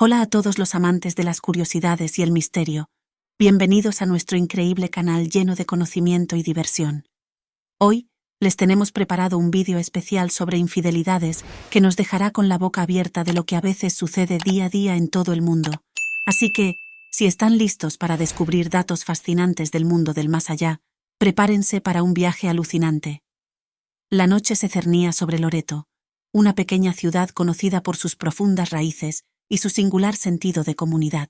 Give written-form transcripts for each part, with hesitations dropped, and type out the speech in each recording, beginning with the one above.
Hola a todos los amantes de las curiosidades y el misterio. Bienvenidos a nuestro increíble canal lleno de conocimiento y diversión. Hoy, les tenemos preparado un vídeo especial sobre infidelidades que nos dejará con la boca abierta de lo que a veces sucede día a día en todo el mundo. Así que, si están listos para descubrir datos fascinantes del mundo del más allá, prepárense para un viaje alucinante. La noche se cernía sobre Loreto, una pequeña ciudad conocida por sus profundas raíces y su singular sentido de comunidad.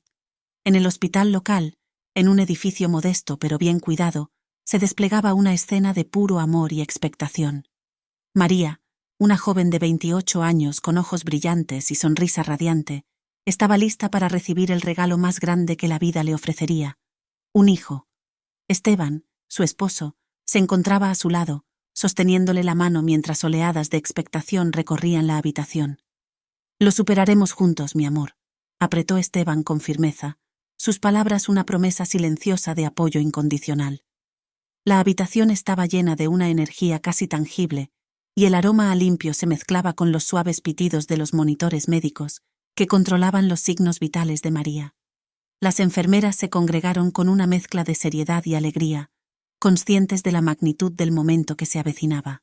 En el hospital local, en un edificio modesto pero bien cuidado, se desplegaba una escena de puro amor y expectación. María, una joven de 28 años con ojos brillantes y sonrisa radiante, estaba lista para recibir el regalo más grande que la vida le ofrecería: un hijo. Esteban, su esposo, se encontraba a su lado, sosteniéndole la mano mientras oleadas de expectación recorrían la habitación. «Lo superaremos juntos, mi amor», apretó Esteban con firmeza, sus palabras una promesa silenciosa de apoyo incondicional. La habitación estaba llena de una energía casi tangible, y el aroma a limpio se mezclaba con los suaves pitidos de los monitores médicos que controlaban los signos vitales de María. Las enfermeras se congregaron con una mezcla de seriedad y alegría, conscientes de la magnitud del momento que se avecinaba.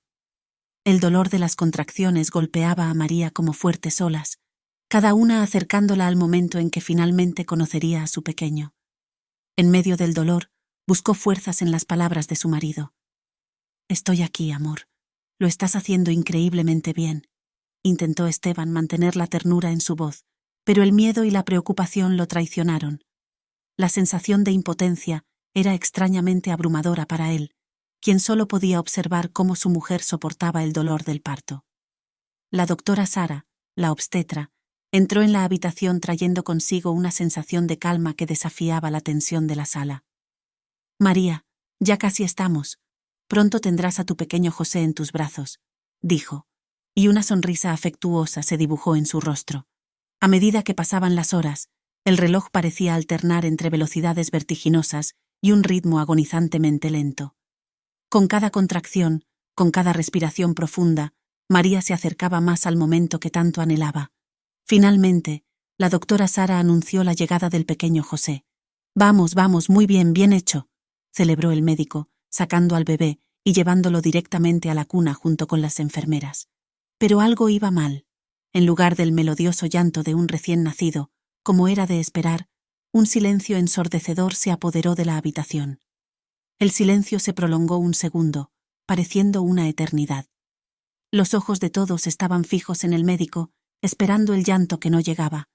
El dolor de las contracciones golpeaba a María como fuertes olas, cada una acercándola al momento en que finalmente conocería a su pequeño. En medio del dolor, buscó fuerzas en las palabras de su marido. «Estoy aquí, amor. Lo estás haciendo increíblemente bien», intentó Esteban mantener la ternura en su voz, pero el miedo y la preocupación lo traicionaron. La sensación de impotencia era extrañamente abrumadora para él, quien solo podía observar cómo su mujer soportaba el dolor del parto. La doctora Sara, la obstetra, entró en la habitación trayendo consigo una sensación de calma que desafiaba la tensión de la sala. «María, ya casi estamos. Pronto tendrás a tu pequeño José en tus brazos», dijo, y una sonrisa afectuosa se dibujó en su rostro. A medida que pasaban las horas, el reloj parecía alternar entre velocidades vertiginosas y un ritmo agonizantemente lento. Con cada contracción, con cada respiración profunda, María se acercaba más al momento que tanto anhelaba. Finalmente, la doctora Sara anunció la llegada del pequeño José. «Vamos, vamos, muy bien, bien hecho», celebró el médico, sacando al bebé y llevándolo directamente a la cuna junto con las enfermeras. Pero algo iba mal. En lugar del melodioso llanto de un recién nacido, como era de esperar, un silencio ensordecedor se apoderó de la habitación. El silencio se prolongó un segundo, pareciendo una eternidad. Los ojos de todos estaban fijos en el médico, esperando el llanto que no llegaba.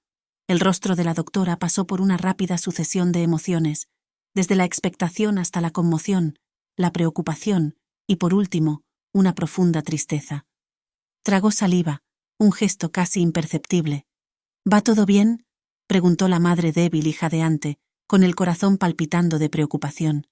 El rostro de la doctora pasó por una rápida sucesión de emociones, desde la expectación hasta la conmoción, la preocupación y, por último, una profunda tristeza. Tragó saliva, un gesto casi imperceptible. «¿Va todo bien?», preguntó la madre débil y jadeante, con el corazón palpitando de preocupación.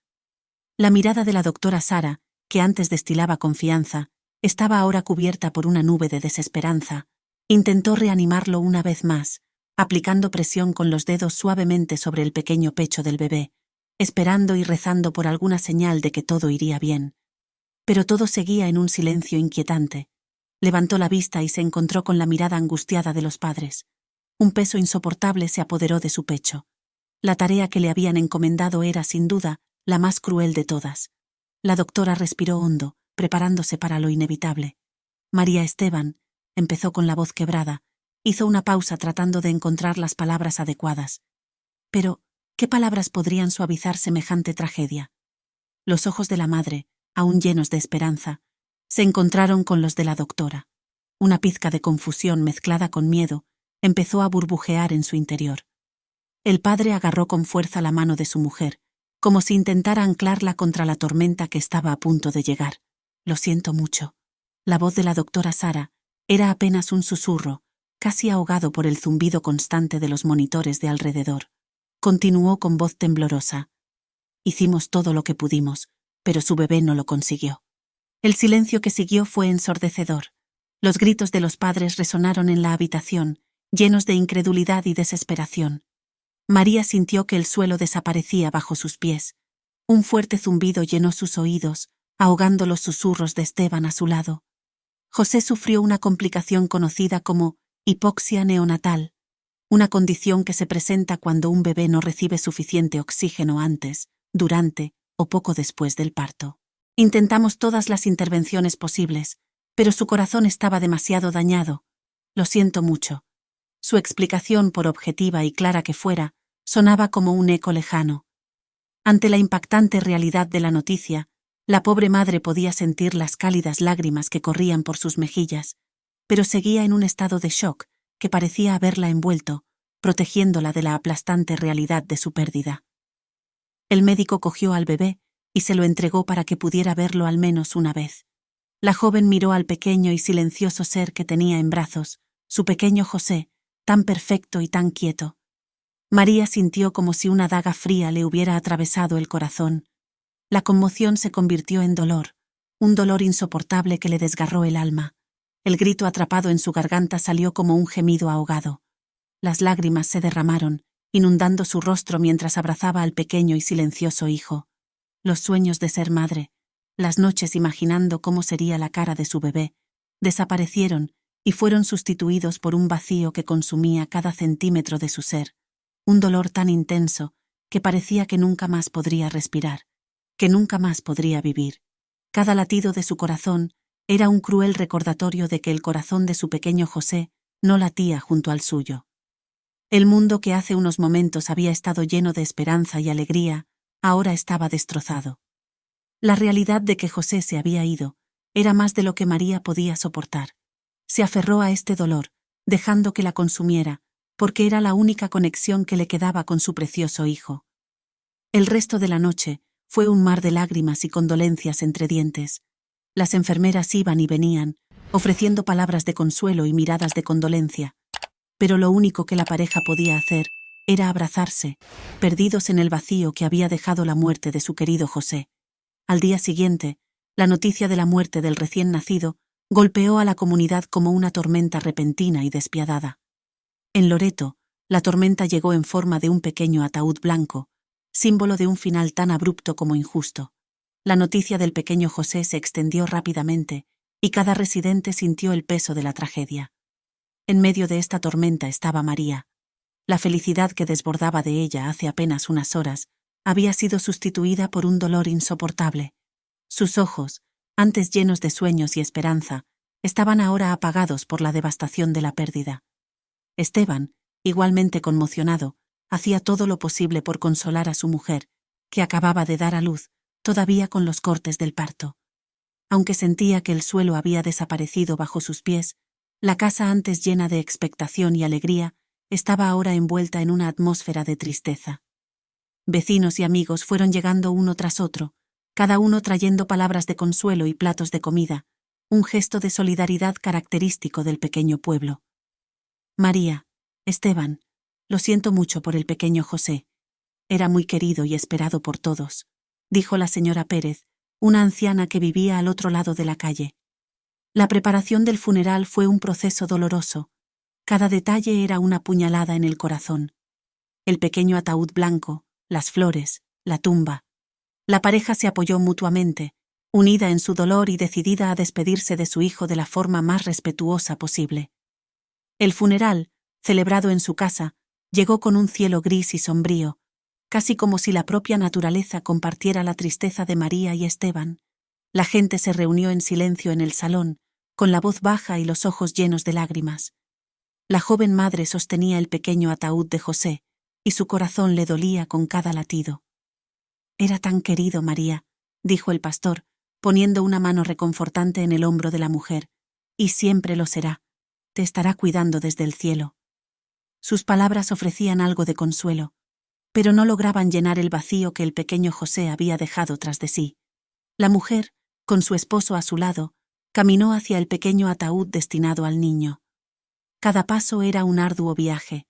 La mirada de la doctora Sara, que antes destilaba confianza, estaba ahora cubierta por una nube de desesperanza. Intentó reanimarlo una vez más, aplicando presión con los dedos suavemente sobre el pequeño pecho del bebé, esperando y rezando por alguna señal de que todo iría bien. Pero todo seguía en un silencio inquietante. Levantó la vista y se encontró con la mirada angustiada de los padres. Un peso insoportable se apoderó de su pecho. La tarea que le habían encomendado era, sin duda, la más cruel de todas. La doctora respiró hondo, preparándose para lo inevitable. «María Esteban», empezó con la voz quebrada, hizo una pausa tratando de encontrar las palabras adecuadas. Pero, ¿qué palabras podrían suavizar semejante tragedia? Los ojos de la madre, aún llenos de esperanza, se encontraron con los de la doctora. Una pizca de confusión mezclada con miedo empezó a burbujear en su interior. El padre agarró con fuerza la mano de su mujer, como si intentara anclarla contra la tormenta que estaba a punto de llegar. «Lo siento mucho». La voz de la doctora Sara era apenas un susurro, casi ahogado por el zumbido constante de los monitores de alrededor. Continuó con voz temblorosa. «Hicimos todo lo que pudimos, pero su bebé no lo consiguió». El silencio que siguió fue ensordecedor. Los gritos de los padres resonaron en la habitación, llenos de incredulidad y desesperación. María sintió que el suelo desaparecía bajo sus pies. Un fuerte zumbido llenó sus oídos, ahogando los susurros de Esteban a su lado. José sufrió una complicación conocida como hipoxia neonatal, una condición que se presenta cuando un bebé no recibe suficiente oxígeno antes, durante o poco después del parto. Intentamos todas las intervenciones posibles, pero su corazón estaba demasiado dañado. Lo siento mucho. Su explicación, por objetiva y clara que fuera, sonaba como un eco lejano. Ante la impactante realidad de la noticia, la pobre madre podía sentir las cálidas lágrimas que corrían por sus mejillas, pero seguía en un estado de shock que parecía haberla envuelto, protegiéndola de la aplastante realidad de su pérdida. El médico cogió al bebé y se lo entregó para que pudiera verlo al menos una vez. La joven miró al pequeño y silencioso ser que tenía en brazos, su pequeño José, tan perfecto y tan quieto. María sintió como si una daga fría le hubiera atravesado el corazón. La conmoción se convirtió en dolor, un dolor insoportable que le desgarró el alma. El grito atrapado en su garganta salió como un gemido ahogado. Las lágrimas se derramaron, inundando su rostro mientras abrazaba al pequeño y silencioso hijo. Los sueños de ser madre, las noches imaginando cómo sería la cara de su bebé, desaparecieron y fueron sustituidos por un vacío que consumía cada centímetro de su ser, un dolor tan intenso que parecía que nunca más podría respirar, que nunca más podría vivir. Cada latido de su corazón era un cruel recordatorio de que el corazón de su pequeño José no latía junto al suyo. El mundo que hace unos momentos había estado lleno de esperanza y alegría, ahora estaba destrozado. La realidad de que José se había ido era más de lo que María podía soportar. Se aferró a este dolor, dejando que la consumiera, porque era la única conexión que le quedaba con su precioso hijo. El resto de la noche fue un mar de lágrimas y condolencias entre dientes. Las enfermeras iban y venían, ofreciendo palabras de consuelo y miradas de condolencia. Pero lo único que la pareja podía hacer era abrazarse, perdidos en el vacío que había dejado la muerte de su querido José. Al día siguiente, la noticia de la muerte del recién nacido golpeó a la comunidad como una tormenta repentina y despiadada. En Loreto, la tormenta llegó en forma de un pequeño ataúd blanco, símbolo de un final tan abrupto como injusto. La noticia del pequeño José se extendió rápidamente y cada residente sintió el peso de la tragedia. En medio de esta tormenta estaba María. La felicidad que desbordaba de ella hace apenas unas horas había sido sustituida por un dolor insoportable. Sus ojos, antes llenos de sueños y esperanza, estaban ahora apagados por la devastación de la pérdida. Esteban, igualmente conmocionado, hacía todo lo posible por consolar a su mujer, que acababa de dar a luz, todavía con los cortes del parto. Aunque sentía que el suelo había desaparecido bajo sus pies, la casa antes llena de expectación y alegría estaba ahora envuelta en una atmósfera de tristeza. Vecinos y amigos fueron llegando uno tras otro, cada uno trayendo palabras de consuelo y platos de comida, un gesto de solidaridad característico del pequeño pueblo. María, Esteban, lo siento mucho por el pequeño José. Era muy querido y esperado por todos, dijo la señora Pérez, una anciana que vivía al otro lado de la calle. La preparación del funeral fue un proceso doloroso. Cada detalle era una puñalada en el corazón. El pequeño ataúd blanco, las flores, la tumba. La pareja se apoyó mutuamente, unida en su dolor y decidida a despedirse de su hijo de la forma más respetuosa posible. El funeral, celebrado en su casa, llegó con un cielo gris y sombrío, casi como si la propia naturaleza compartiera la tristeza de María y Esteban. La gente se reunió en silencio en el salón, con la voz baja y los ojos llenos de lágrimas. La joven madre sostenía el pequeño ataúd de José, y su corazón le dolía con cada latido. «Era tan querido, María», dijo el pastor, poniendo una mano reconfortante en el hombro de la mujer, «y siempre lo será. Te estará cuidando desde el cielo». Sus palabras ofrecían algo de consuelo, pero no lograban llenar el vacío que el pequeño José había dejado tras de sí. La mujer, con su esposo a su lado, caminó hacia el pequeño ataúd destinado al niño. Cada paso era un arduo viaje.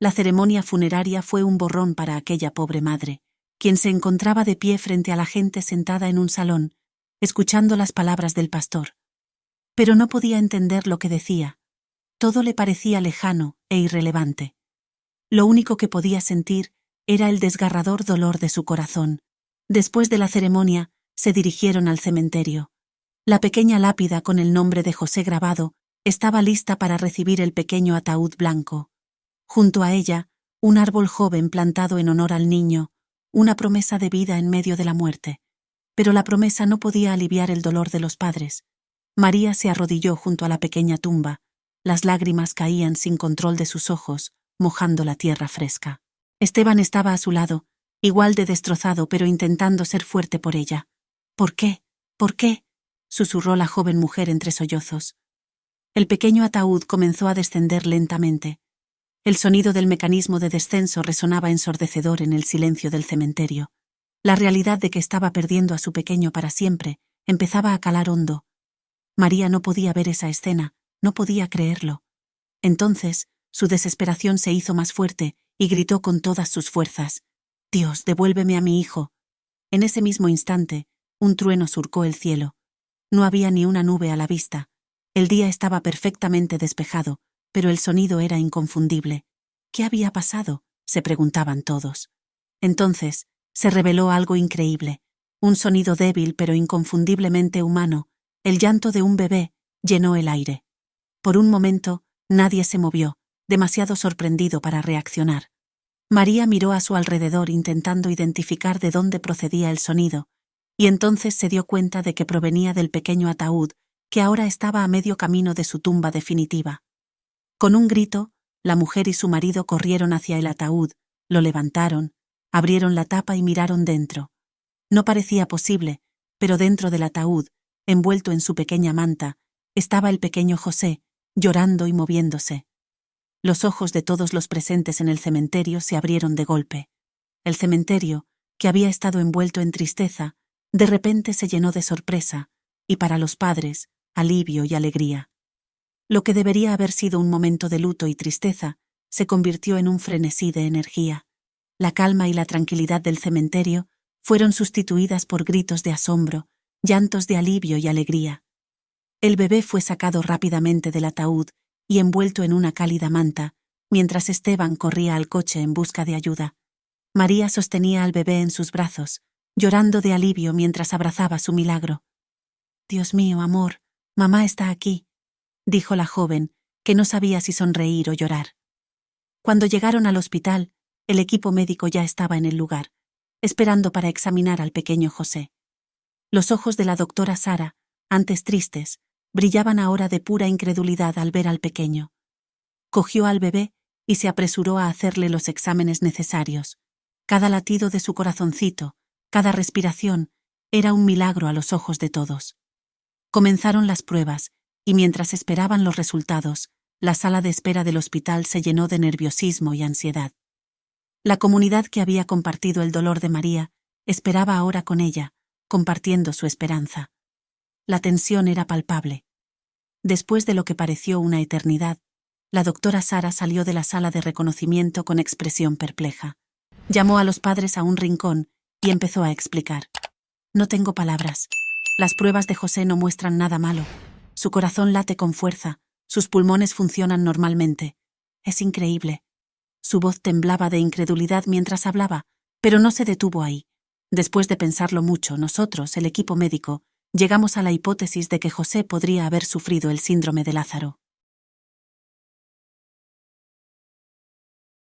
La ceremonia funeraria fue un borrón para aquella pobre madre, quien se encontraba de pie frente a la gente sentada en un salón, escuchando las palabras del pastor. Pero no podía entender lo que decía. Todo le parecía lejano e irrelevante. Lo único que podía sentir era el desgarrador dolor de su corazón. Después de la ceremonia, se dirigieron al cementerio. La pequeña lápida con el nombre de José grabado estaba lista para recibir el pequeño ataúd blanco. Junto a ella, un árbol joven plantado en honor al niño, una promesa de vida en medio de la muerte. Pero la promesa no podía aliviar el dolor de los padres. María se arrodilló junto a la pequeña tumba. Las lágrimas caían sin control de sus ojos, mojando la tierra fresca. Esteban estaba a su lado, igual de destrozado, pero intentando ser fuerte por ella. ¿Por qué? ¿Por qué?, susurró la joven mujer entre sollozos. El pequeño ataúd comenzó a descender lentamente. El sonido del mecanismo de descenso resonaba ensordecedor en el silencio del cementerio. La realidad de que estaba perdiendo a su pequeño para siempre empezaba a calar hondo. María no podía ver esa escena, no podía creerlo. Entonces, su desesperación se hizo más fuerte y gritó con todas sus fuerzas: «Dios, devuélveme a mi hijo». En ese mismo instante, un trueno surcó el cielo. No había ni una nube a la vista. El día estaba perfectamente despejado, pero el sonido era inconfundible. ¿Qué había pasado?, se preguntaban todos. Entonces, se reveló algo increíble. Un sonido débil pero inconfundiblemente humano, el llanto de un bebé, llenó el aire. Por un momento, nadie se movió, demasiado sorprendido para reaccionar. María miró a su alrededor intentando identificar de dónde procedía el sonido, y entonces se dio cuenta de que provenía del pequeño ataúd que ahora estaba a medio camino de su tumba definitiva. Con un grito, la mujer y su marido corrieron hacia el ataúd, lo levantaron, abrieron la tapa y miraron dentro. No parecía posible, pero dentro del ataúd, envuelto en su pequeña manta, estaba el pequeño José, llorando y moviéndose. Los ojos de todos los presentes en el cementerio se abrieron de golpe. El cementerio, que había estado envuelto en tristeza, de repente se llenó de sorpresa, y para los padres, alivio y alegría. Lo que debería haber sido un momento de luto y tristeza, se convirtió en un frenesí de energía. La calma y la tranquilidad del cementerio fueron sustituidas por gritos de asombro, llantos de alivio y alegría. El bebé fue sacado rápidamente del ataúd y envuelto en una cálida manta, mientras Esteban corría al coche en busca de ayuda. María sostenía al bebé en sus brazos, llorando de alivio mientras abrazaba su milagro. «Dios mío, amor, mamá está aquí», dijo la joven, que no sabía si sonreír o llorar. Cuando llegaron al hospital, el equipo médico ya estaba en el lugar, esperando para examinar al pequeño José. Los ojos de la doctora Sara, antes tristes, brillaban ahora de pura incredulidad al ver al pequeño. Cogió al bebé y se apresuró a hacerle los exámenes necesarios. Cada latido de su corazoncito, cada respiración, era un milagro a los ojos de todos. Comenzaron las pruebas, y mientras esperaban los resultados, la sala de espera del hospital se llenó de nerviosismo y ansiedad. La comunidad que había compartido el dolor de María esperaba ahora con ella, compartiendo su esperanza. La tensión era palpable. Después de lo que pareció una eternidad, la doctora Sara salió de la sala de reconocimiento con expresión perpleja. Llamó a los padres a un rincón y empezó a explicar. «No tengo palabras. Las pruebas de José no muestran nada malo. Su corazón late con fuerza, sus pulmones funcionan normalmente. Es increíble». Su voz temblaba de incredulidad mientras hablaba, pero no se detuvo ahí. Después de pensarlo mucho, nosotros, el equipo médico, llegamos a la hipótesis de que José podría haber sufrido el síndrome de Lázaro.